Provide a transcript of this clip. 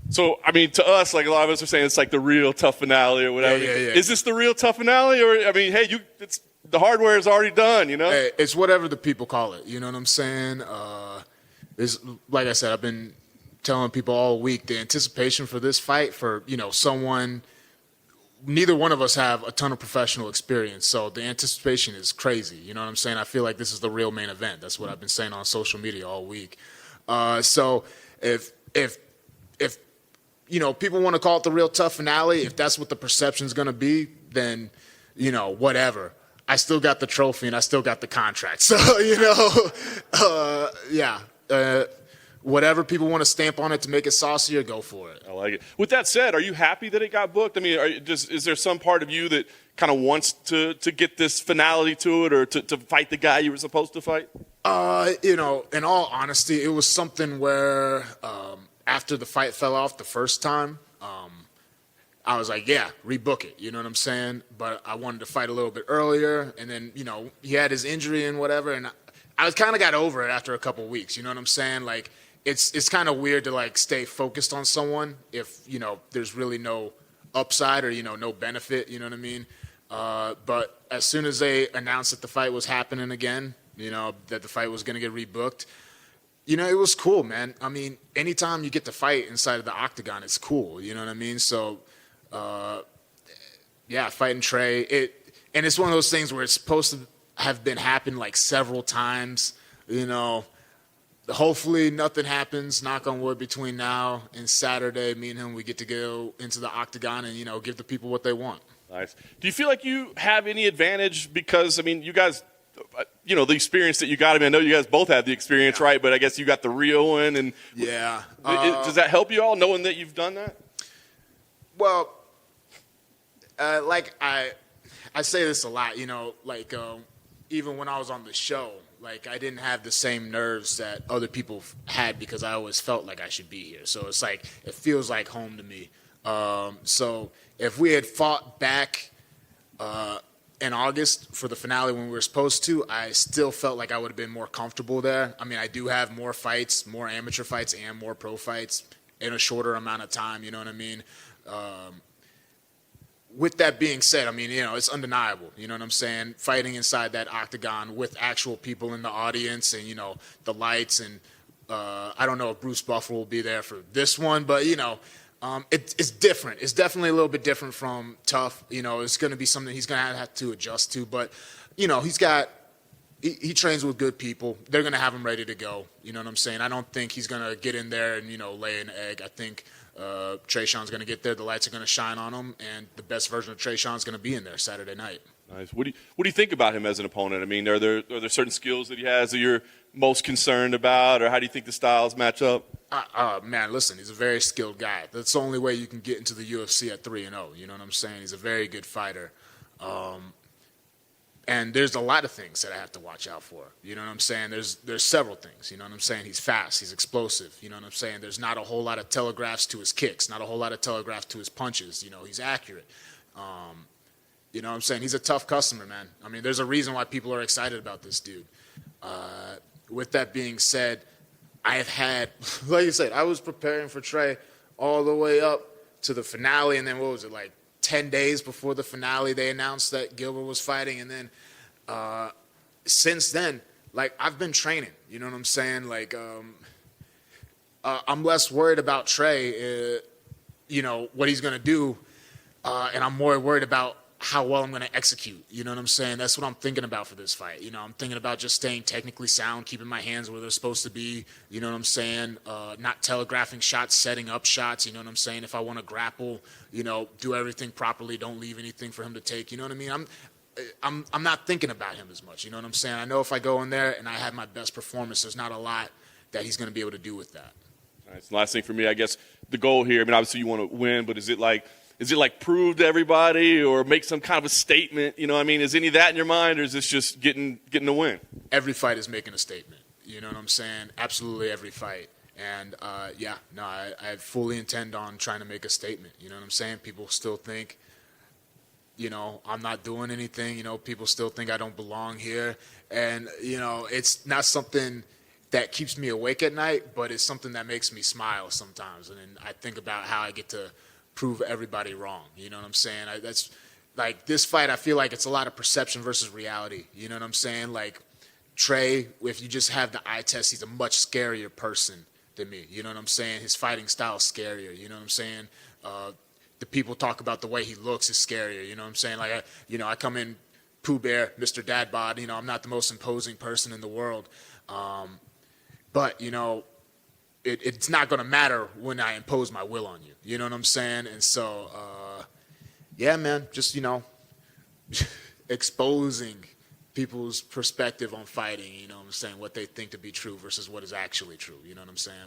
So, I mean, to us, like a lot of us are saying, it's like the real tough finale or whatever. Yeah. Is this the real tough finale, or I mean, hey, it's the hardware is already done, you know? Hey, it's whatever the people call it. You know what I'm saying? It's, like I said, I've been telling people all week the anticipation for this fight for someone. Neither one of us have a ton of professional experience, so the anticipation is crazy. You know what I'm saying? I feel like this is the real main event. That's what I've been saying on social media all week. So if people want to call it the real tough finale, if that's what the perception is going to be, then, whatever. I still got the trophy and I still got the contract. So, whatever people want to stamp on it to make it saucier, go for it. I like it. With that said, are you happy that it got booked? I mean, is there some part of you that kind of wants to get this finality to it, or to fight the guy you were supposed to fight? In all honesty, it was something where after the fight fell off the first time, I was like, yeah, rebook it. You know what I'm saying? But I wanted to fight a little bit earlier, and then, he had his injury and whatever, and I kind of got over it after a couple of weeks. You know what I'm saying? Like, it's kind of weird to, like, stay focused on someone if, there's really no upside or, no benefit. You know what I mean? But as soon as they announced that the fight was happening again, that the fight was going to get rebooked, it was cool, man. I mean, anytime you get to fight inside of the octagon, it's cool. You know what I mean? So, fighting Trey, and it's one of those things where it's supposed to have been happened like several times. Hopefully nothing happens, knock on wood, between now and Saturday. Me and him, we get to go into the octagon and, give the people what they want. Nice. Do you feel like you have any advantage because, I mean, you guys, the experience that you got, I mean, I know you guys both have the experience, right? But I guess you got the real one. And yeah. Does that help you all, knowing that you've done that? Well, like I say this a lot, even when I was on the show, like, I didn't have the same nerves that other people had because I always felt like I should be here. So it's like, it feels like home to me. So if we had fought back in August for the finale when we were supposed to, I still felt like I would have been more comfortable there. I mean, I do have more fights, more amateur fights and more pro fights in a shorter amount of time, you know what I mean? With that being said, I mean, it's undeniable. You know what I'm saying? Fighting inside that octagon with actual people in the audience and, the lights. And I don't know if Bruce Buffer will be there for this one, but, it's different. It's definitely a little bit different from TUF. It's going to be something he's going to have to adjust to. But, he trains with good people. They're going to have him ready to go. You know what I'm saying? I don't think he's going to get in there and, lay an egg. I think Tresean's going to get there. The lights are going to shine on him, and the best version of Tresean's going to be in there Saturday night. Nice. What do you think about him as an opponent? I mean, are there certain skills that he has that you're most concerned about, or how do you think the styles match up? Man, listen, he's a very skilled guy. That's the only way you can get into the UFC at 3-0. You know what I'm saying? He's a very good fighter. And there's a lot of things that I have to watch out for. You know what I'm saying? There's several things. You know what I'm saying? He's fast. He's explosive. You know what I'm saying? There's not a whole lot of telegraphs to his kicks, not a whole lot of telegraphs to his punches. He's accurate. You know what I'm saying? He's a tough customer, man. I mean, there's a reason why people are excited about this dude. With that being said, I have had, like you said, I was preparing for Trey all the way up to the finale, and then what was it, like 10 days before the finale, they announced that Gilbert was fighting, and then since then, like, I've been training. You know what I'm saying? Like, I'm less worried about Trey, what he's going to do, and I'm more worried about how well I'm going to execute. You know what I'm saying? That's what I'm thinking about for this fight. I'm thinking about just staying technically sound, keeping my hands where they're supposed to be. You know what I'm saying? Not telegraphing shots, setting up shots. You know what I'm saying? If I want to grapple, do everything properly. Don't leave anything for him to take. You know what I mean? I'm not thinking about him as much. You know what I'm saying? I know if I go in there and I have my best performance, there's not a lot that he's going to be able to do with that. All right, so last thing for me, I guess the goal here, I mean, obviously you want to win, but is it like prove to everybody or make some kind of a statement? You know what I mean? Is any of that in your mind, or is this just getting the win? Every fight is making a statement. You know what I'm saying? Absolutely every fight. And, I fully intend on trying to make a statement. You know what I'm saying? People still think, I'm not doing anything. People still think I don't belong here. And, it's not something that keeps me awake at night, but it's something that makes me smile sometimes. And then I think about how I get to prove everybody wrong. You know what I'm saying? That's like this fight. I feel like it's a lot of perception versus reality. You know what I'm saying? Like Trey, if you just have the eye test, he's a much scarier person than me. You know what I'm saying? His fighting style is scarier. You know what I'm saying? The people talk about the way he looks is scarier. You know what I'm saying? Like, I come in Pooh Bear, Mr. Dad Bod. I'm not the most imposing person in the world. But, it's not going to matter when I impose my will on you. You know what I'm saying? And so, yeah, man, just, exposing people's perspective on fighting, you know what I'm saying, what they think to be true versus what is actually true. You know what I'm saying?